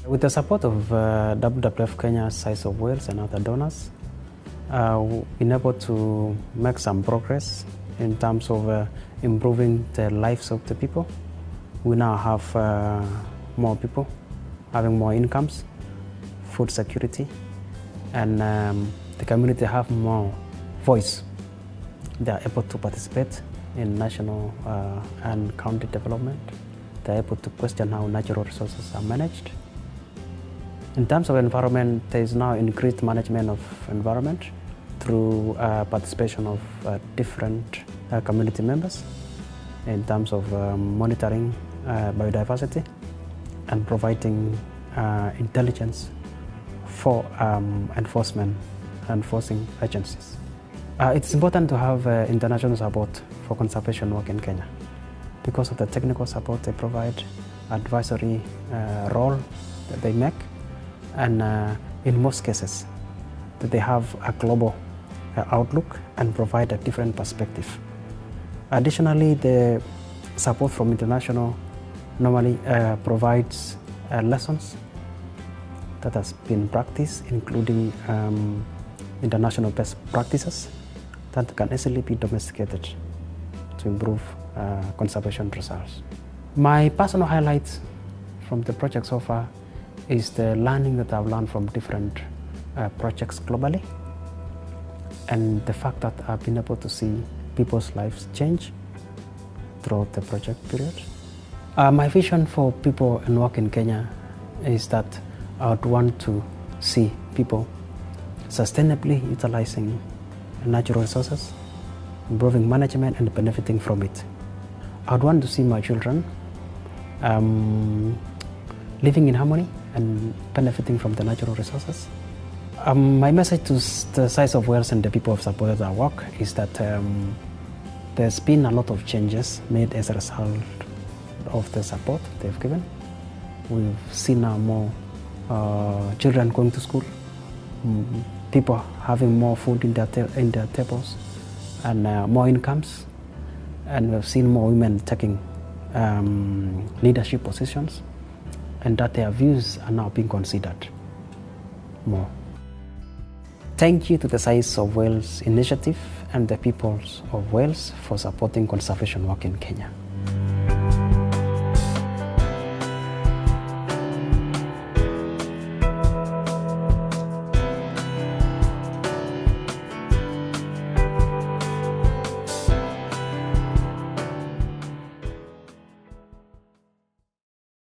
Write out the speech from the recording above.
With the support of WWF Kenya, Size of Whales and other donors, we've been able to make some progress in terms of improving the lives of the people. We now have more people having more incomes, food security, and the community have more voice. They are able to participate in national and county development. They are able to question how natural resources are managed. In terms of environment, there is now increased management of environment through participation of different community members in terms of monitoring biodiversity and providing intelligence for enforcing agencies. It's important to have international support for conservation work in Kenya because of the technical support they provide, advisory role that they make, and in most cases that they have a global outlook and provide a different perspective. Additionally, the support from international normally provides lessons that has been practiced, including international best practices that can easily be domesticated to improve conservation results. My personal highlights from the project so far is the learning that I've learned from different projects globally, and the fact that I've been able to see people's lives change throughout the project period. My vision for people and work in Kenya is that I would want to see people sustainably utilizing natural resources, improving management and benefiting from it. I would want to see my children living in harmony and benefiting from the natural resources. My message to the Size of Whales and the people who have supported our work is that there's been a lot of changes made as a result of the support they've given. We've seen now more children going to school, people having more food in their tables, and more incomes, and we've seen more women taking leadership positions, and that their views are now being considered more. Thank you to the Size of Whales initiative and the peoples of Wales for supporting conservation work in Kenya.